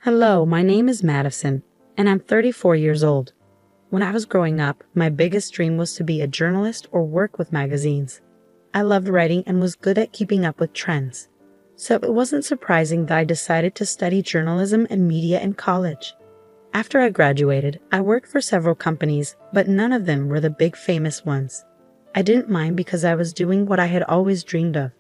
Hello, my name is Madison, and I'm 34 years old. When I was growing up, my biggest dream was to be a journalist or work with magazines. I loved writing and was good at keeping up with trends. So it wasn't surprising that I decided to study journalism and media in college. After I graduated, I worked for several companies, but none of them were the big famous ones. I didn't mind because I was doing what I had always dreamed of.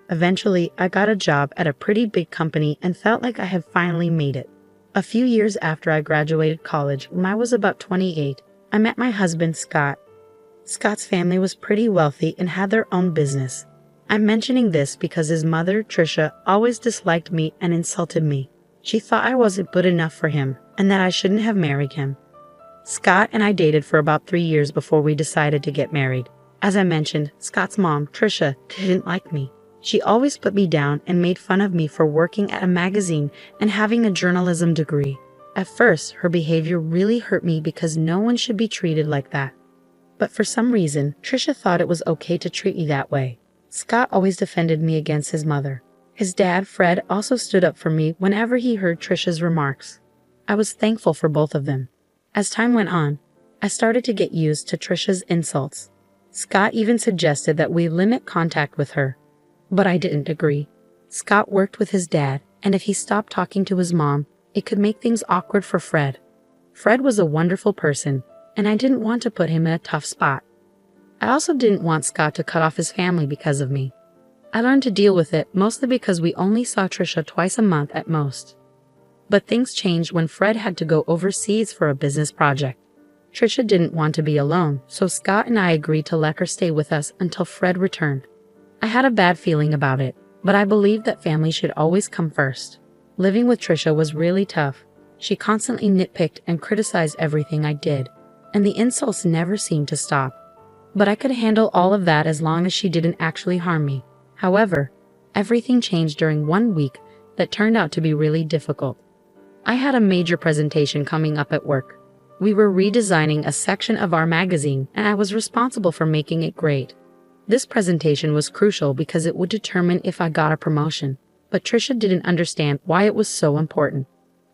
Eventually, I got a job at a pretty big company and felt like I had finally made it. A few years after I graduated college, when I was about 28, I met my husband, Scott. Scott's family was pretty wealthy and had their own business. I'm mentioning this because his mother, Tricia, always disliked me and insulted me. She thought I wasn't good enough for him and that I shouldn't have married him. Scott and I dated for about 3 years before we decided to get married. As I mentioned, Scott's mom, Tricia, didn't like me. She always put me down and made fun of me for working at a magazine and having a journalism degree. At first, her behavior really hurt me because no one should be treated like that. But for some reason, Tricia thought it was okay to treat me that way. Scott always defended me against his mother. His dad, Fred, also stood up for me whenever he heard Tricia's remarks. I was thankful for both of them. As time went on, I started to get used to Tricia's insults. Scott even suggested that we limit contact with her. But I didn't agree. Scott worked with his dad, and if he stopped talking to his mom, it could make things awkward for Fred. Fred was a wonderful person, and I didn't want to put him in a tough spot. I also didn't want Scott to cut off his family because of me. I learned to deal with it mostly because we only saw Tricia twice a month at most. But things changed when Fred had to go overseas for a business project. Tricia didn't want to be alone, so Scott and I agreed to let her stay with us until Fred returned. I had a bad feeling about it, but I believed that family should always come first. Living with Tricia was really tough. She constantly nitpicked and criticized everything I did, and the insults never seemed to stop. But I could handle all of that as long as she didn't actually harm me. However, everything changed during 1 week that turned out to be really difficult. I had a major presentation coming up at work. We were redesigning a section of our magazine, and I was responsible for making it great. This presentation was crucial because it would determine if I got a promotion, but Tricia didn't understand why it was so important.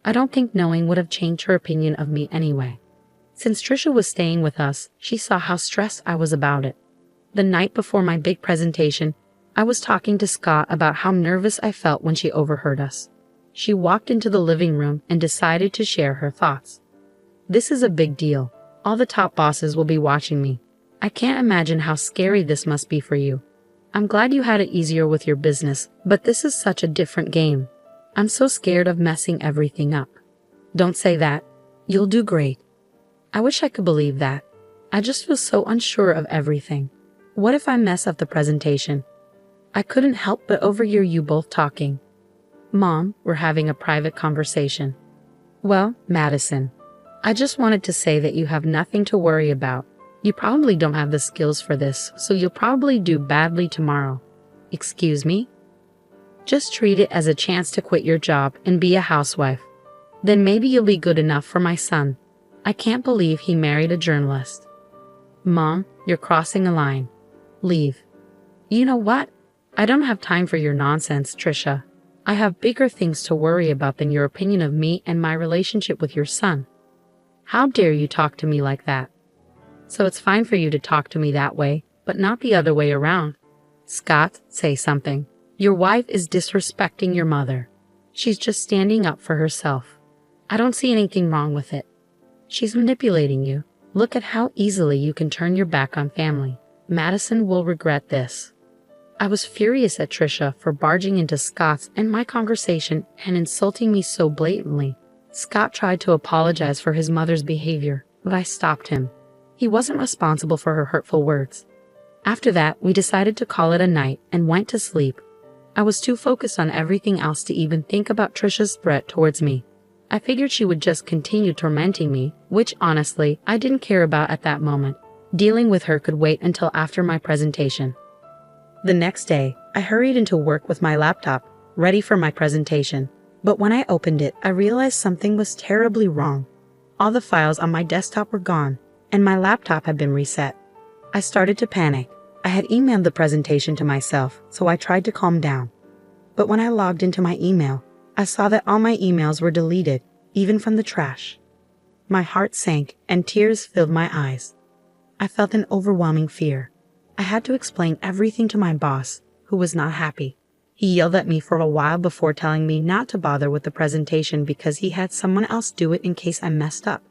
I don't think knowing would have changed her opinion of me anyway. Since Tricia was staying with us, she saw how stressed I was about it. The night before my big presentation, I was talking to Scott about how nervous I felt when she overheard us. She walked into the living room and decided to share her thoughts. "This is a big deal. All the top bosses will be watching me. I can't imagine how scary this must be for you. I'm glad you had it easier with your business, but this is such a different game. I'm so scared of messing everything up." "Don't say that. You'll do great." I wish I could believe that. I just feel so unsure of everything. What if I mess up the presentation? I couldn't help but overhear you both talking. "Mom, we're having a private conversation." "Well, Madison, I just wanted to say that you have nothing to worry about. You probably don't have the skills for this, so you'll probably do badly tomorrow." "Excuse me?" "Just treat it as a chance to quit your job and be a housewife. Then maybe you'll be good enough for my son. I can't believe he married a journalist." "Mom, you're crossing a line. Leave." "You know what? I don't have time for your nonsense, Tricia. I have bigger things to worry about than your opinion of me and my relationship with your son." "How dare you talk to me like that?" "So it's fine for you to talk to me that way, but not the other way around." "Scott, say something. Your wife is disrespecting your mother. She's just standing up for herself. I don't see anything wrong with it. She's manipulating you. Look at how easily you can turn your back on family. Madison will regret this." I was furious at Tricia for barging into Scott's and my conversation and insulting me so blatantly. Scott tried to apologize for his mother's behavior, but I stopped him. He wasn't responsible for her hurtful words. After that, we decided to call it a night and went to sleep. I was too focused on everything else to even think about Tricia's threat towards me. I figured she would just continue tormenting me, which honestly, I didn't care about at that moment. Dealing with her could wait until after my presentation. The next day, I hurried into work with my laptop, ready for my presentation. But when I opened it, I realized something was terribly wrong. All the files on my desktop were gone, and my laptop had been reset. I started to panic. I had emailed the presentation to myself, so I tried to calm down. But when I logged into my email, I saw that all my emails were deleted, even from the trash. My heart sank and tears filled my eyes. I felt an overwhelming fear. I had to explain everything to my boss, who was not happy. He yelled at me for a while before telling me not to bother with the presentation because he had someone else do it in case I messed up.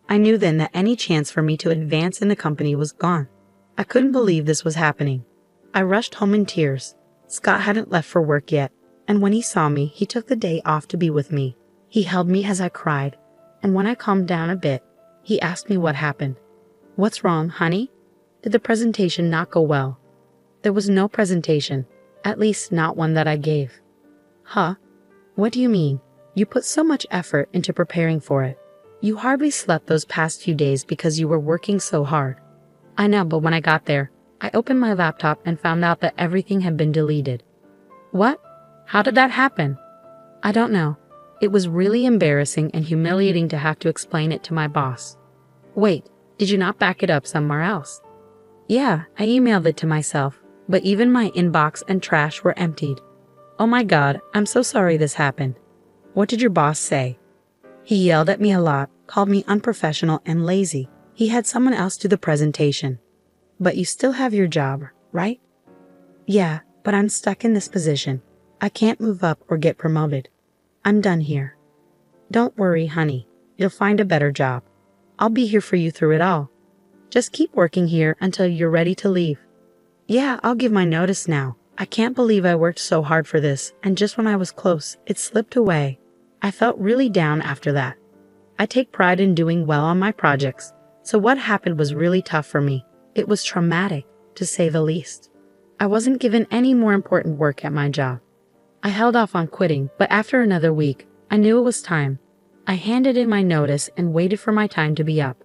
I knew then that any chance for me to advance in the company was gone. I couldn't believe this was happening. I rushed home in tears. Scott hadn't left for work yet, and when he saw me, he took the day off to be with me. He held me as I cried, and when I calmed down a bit, he asked me what happened. "What's wrong, honey? Did the presentation not go well?" There was no presentation, at least not one that I gave. Huh? What do you mean? You put so much effort into preparing for it. You hardly slept those past few days because you were working so hard. I know, but when I got there, I opened my laptop and found out that everything had been deleted. What? How did that happen? I don't know. It was really embarrassing and humiliating to have to explain it to my boss. Wait, did you not back it up somewhere else? Yeah, I emailed it to myself, but even my inbox and trash were emptied. Oh my God, I'm so sorry this happened. What did your boss say? He yelled at me a lot, called me unprofessional and lazy. He had someone else do the presentation. But you still have your job, right? Yeah, but I'm stuck in this position. I can't move up or get promoted. I'm done here. Don't worry, honey. You'll find a better job. I'll be here for you through it all. Just keep working here until you're ready to leave. Yeah, I'll give my notice now. I can't believe I worked so hard for this, and just when I was close, it slipped away. I felt really down after that. I take pride in doing well on my projects, so what happened was really tough for me. It was traumatic, to say the least. I wasn't given any more important work at my job. I held off on quitting, but after another week, I knew it was time. I handed in my notice and waited for my time to be up.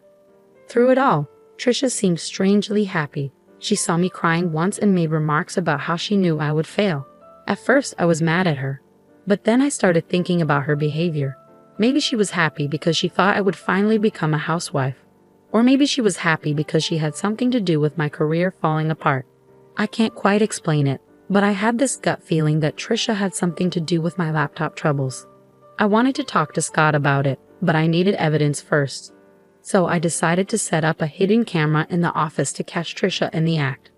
Through it all, Trisha seemed strangely happy. She saw me crying once and made remarks about how she knew I would fail. At first, I was mad at her, but then I started thinking about her behavior. Maybe she was happy because she thought I would finally become a housewife. Or maybe she was happy because she had something to do with my career falling apart. I can't quite explain it, but I had this gut feeling that Trisha had something to do with my laptop troubles. I wanted to talk to Scott about it, but I needed evidence first. So I decided to set up a hidden camera in the office to catch Trisha in the act.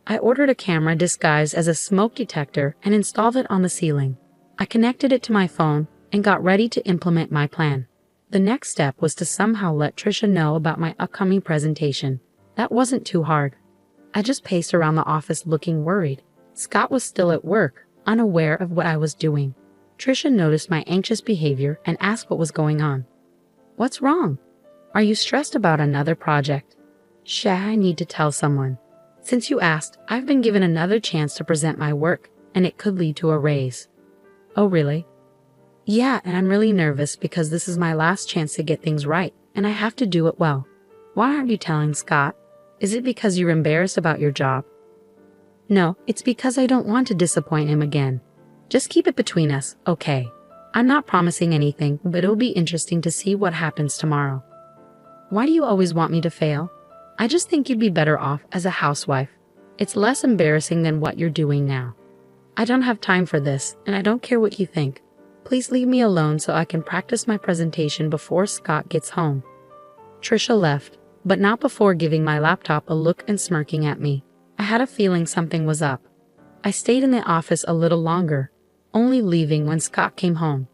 I ordered a camera disguised as a smoke detector and installed it on the ceiling. I connected it to my phone and got ready to implement my plan. The next step was to somehow let Trisha know about my upcoming presentation. That wasn't too hard. I just paced around the office looking worried. Scott was still at work, unaware of what I was doing. Trisha noticed my anxious behavior and asked what was going on. What's wrong? Are you stressed about another project? I need to tell someone. Since you asked, I've been given another chance to present my work, and it could lead to a raise. Oh, really? Yeah, and I'm really nervous because this is my last chance to get things right, and I have to do it well. Why aren't you telling Scott? Is it because you're embarrassed about your job? No, it's because I don't want to disappoint him again. Just keep it between us, okay? I'm not promising anything, but it'll be interesting to see what happens tomorrow. Why do you always want me to fail? I just think you'd be better off as a housewife. It's less embarrassing than what you're doing now. I don't have time for this, and I don't care what you think. Please leave me alone so I can practice my presentation before Scott gets home. Trisha left, but not before giving my laptop a look and smirking at me. I had a feeling something was up. I stayed in the office a little longer, only leaving when Scott came home.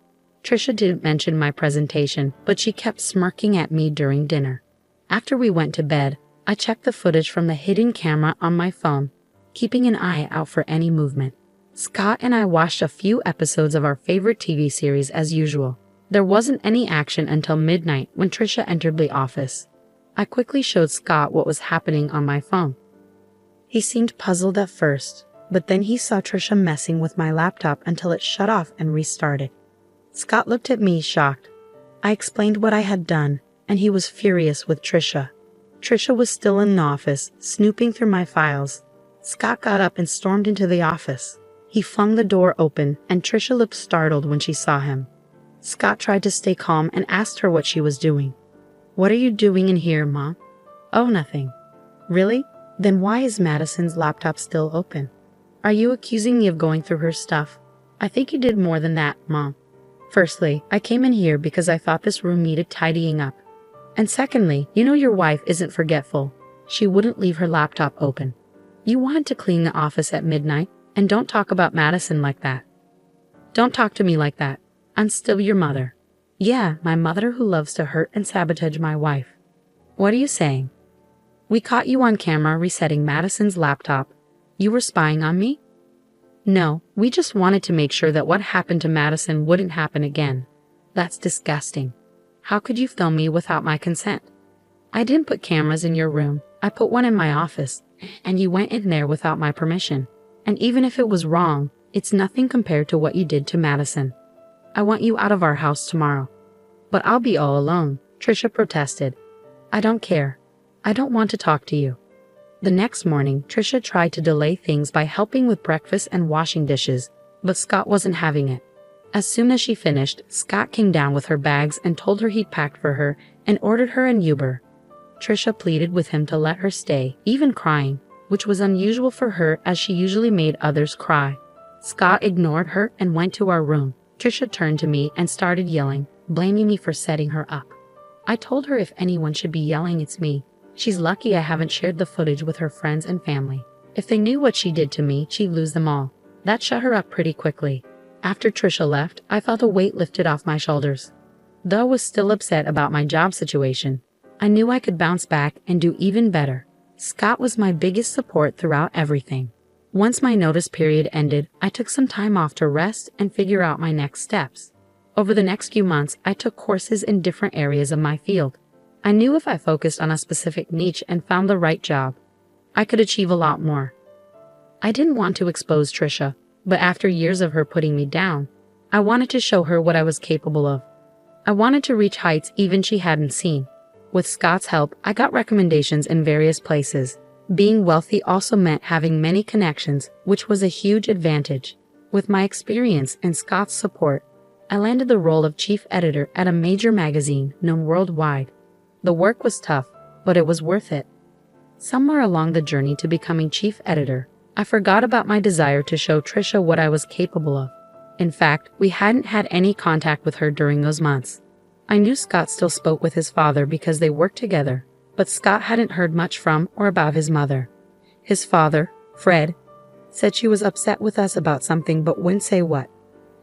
Trisha didn't mention my presentation, but she kept smirking at me during dinner. After we went to bed, I checked the footage from the hidden camera on my phone, keeping an eye out for any movement. Scott and I watched a few episodes of our favorite TV series as usual. There wasn't any action until midnight when Trisha entered the office. I quickly showed Scott what was happening on my phone. He seemed puzzled at first, but then he saw Trisha messing with my laptop until it shut off and restarted. Scott looked at me shocked. I explained what I had done, and he was furious with Trisha. Trisha was still in the office, snooping through my files. Scott got up and stormed into the office. He flung the door open, and Trisha looked startled when she saw him. Scott tried to stay calm and asked her what she was doing. What are you doing in here, Mom? Oh, nothing. Really? Then why is Madison's laptop still open? Are you accusing me of going through her stuff? I think you did more than that, Mom. Firstly, I came in here because I thought this room needed tidying up. And secondly, you know your wife isn't forgetful. She wouldn't leave her laptop open. You wanted to clean the office at midnight, and don't talk about Madison like that. Don't talk to me like that. I'm still your mother. Yeah, my mother who loves to hurt and sabotage my wife. What are you saying? We caught you on camera resetting Madison's laptop. You were spying on me? No, we just wanted to make sure that what happened to Madison wouldn't happen again. That's disgusting. How could you film me without my consent? I didn't put cameras in your room. I put one in my office, and you went in there without my permission. And even if it was wrong, it's nothing compared to what you did to Madison. I want you out of our house tomorrow. But I'll be all alone, Trisha protested. I don't care. I don't want to talk to you. The next morning, Trisha tried to delay things by helping with breakfast and washing dishes, but Scott wasn't having it. As soon as she finished, Scott came down with her bags and told her he'd packed for her and ordered her an Uber. Trisha pleaded with him to let her stay, even crying, which was unusual for her as she usually made others cry. Scott ignored her and went to our room. Trisha turned to me and started yelling, blaming me for setting her up. I told her if anyone should be yelling, it's me. She's lucky I haven't shared the footage with her friends and family. If they knew what she did to me, she'd lose them all. That shut her up pretty quickly. After Trisha left, I felt a weight lifted off my shoulders. Though I was still upset about my job situation, I knew I could bounce back and do even better. Scott was my biggest support throughout everything. Once my notice period ended, I took some time off to rest and figure out my next steps. Over the next few months, I took courses in different areas of my field. I knew if I focused on a specific niche and found the right job, I could achieve a lot more. I didn't want to expose Trisha, but after years of her putting me down, I wanted to show her what I was capable of. I wanted to reach heights even she hadn't seen. With Scott's help, I got recommendations in various places. Being wealthy also meant having many connections, which was a huge advantage. With my experience and Scott's support, I landed the role of chief editor at a major magazine known worldwide. The work was tough, but it was worth it. Somewhere along the journey to becoming chief editor, I forgot about my desire to show Trisha what I was capable of. In fact, we hadn't had any contact with her during those months. I knew Scott still spoke with his father because they worked together, but Scott hadn't heard much from or about his mother. His father, Fred, said she was upset with us about something but wouldn't say what.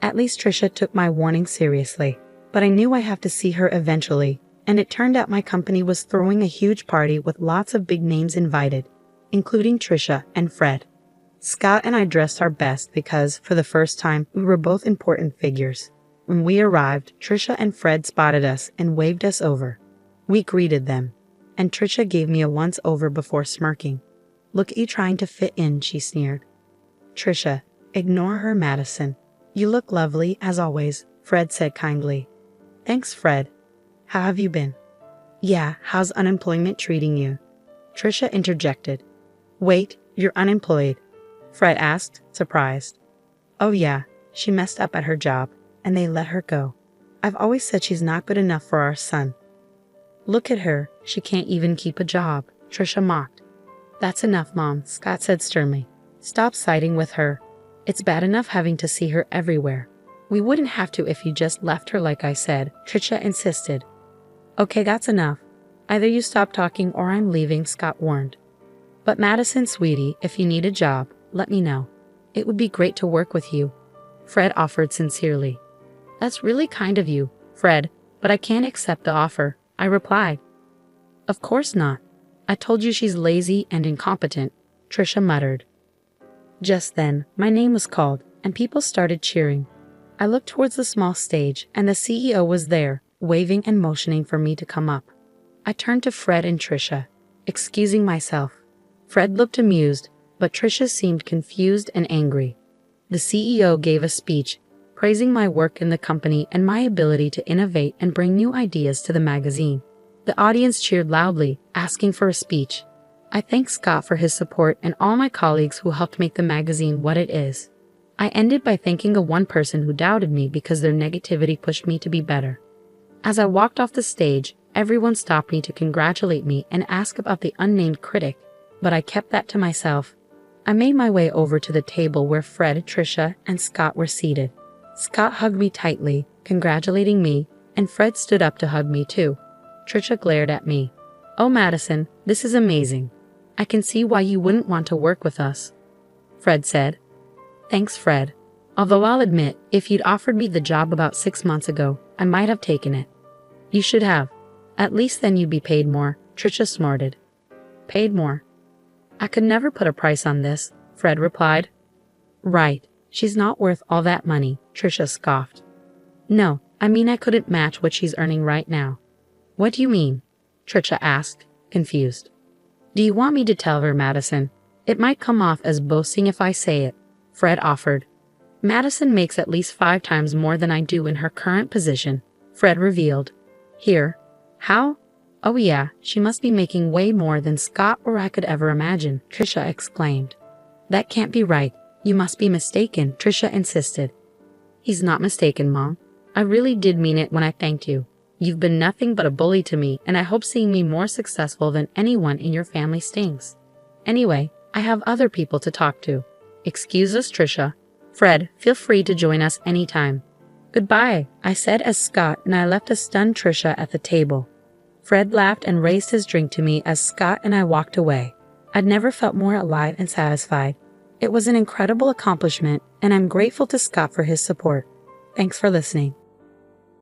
At least Trisha took my warning seriously, but I knew I'd have to see her eventually, and it turned out my company was throwing a huge party with lots of big names invited, including Trisha and Fred. Scott and I dressed our best because, for the first time, we were both important figures. When we arrived, Trisha and Fred spotted us and waved us over. We greeted them, and Trisha gave me a once-over before smirking. Look at you trying to fit in, she sneered. Trisha, ignore her, Madison. You look lovely, as always, Fred said kindly. Thanks, Fred. How have you been? Yeah, how's unemployment treating you? Trisha interjected. Wait, you're unemployed? Fred asked, surprised. Oh yeah, she messed up at her job, and they let her go. I've always said she's not good enough for our son. Look at her, she can't even keep a job, Trisha mocked. That's enough, Mom, Scott said sternly. Stop siding with her. It's bad enough having to see her everywhere. We wouldn't have to if you just left her like I said, Trisha insisted. Okay, that's enough. Either you stop talking or I'm leaving, Scott warned. But Madison, sweetie, if you need a job, let me know. It would be great to work with you, Fred offered sincerely. That's really kind of you, Fred, but I can't accept the offer, I replied. Of course not. I told you she's lazy and incompetent, Trisha muttered. Just then, my name was called, and people started cheering. I looked towards the small stage, and the CEO was there, waving and motioning for me to come up. I turned to Fred and Trisha, excusing myself. Fred looked amused, but Trisha seemed confused and angry. The CEO gave a speech, praising my work in the company and my ability to innovate and bring new ideas to the magazine. The audience cheered loudly, asking for a speech. I thanked Scott for his support and all my colleagues who helped make the magazine what it is. I ended by thanking the one person who doubted me because their negativity pushed me to be better. As I walked off the stage, everyone stopped me to congratulate me and ask about the unnamed critic, but I kept that to myself. I made my way over to the table where Fred, Trisha, and Scott were seated. Scott hugged me tightly, congratulating me, and Fred stood up to hug me too. Trisha glared at me. "Oh, Madison, this is amazing. I can see why you wouldn't want to work with us," Fred said. "Thanks, Fred. Although I'll admit, if you'd offered me the job about 6 months ago, I might have taken it." "You should have. At least then you'd be paid more," Trisha snorted. "Paid more? I could never put a price on this," Fred replied. "Right. She's not worth all that money," Trisha scoffed. "No, I mean I couldn't match what she's earning right now." "What do you mean?" Trisha asked, confused. "Do you want me to tell her, Madison? It might come off as boasting if I say it," Fred offered. "Madison makes at least 5 times more than I do in her current position," Fred revealed. "Here? How? Oh yeah, she must be making way more than Scott or I could ever imagine," Trisha exclaimed. "That can't be right. You must be mistaken," Trisha insisted. "He's not mistaken, Mom. I really did mean it when I thanked you. You've been nothing but a bully to me, and I hope seeing me more successful than anyone in your family stings. Anyway, I have other people to talk to. Excuse us, Trisha. Fred, feel free to join us anytime." "Goodbye," I said as Scott and I left a stunned Trisha at the table. Fred laughed and raised his drink to me as Scott and I walked away. I'd never felt more alive and satisfied. It was an incredible accomplishment, and I'm grateful to Scott for his support. Thanks for listening.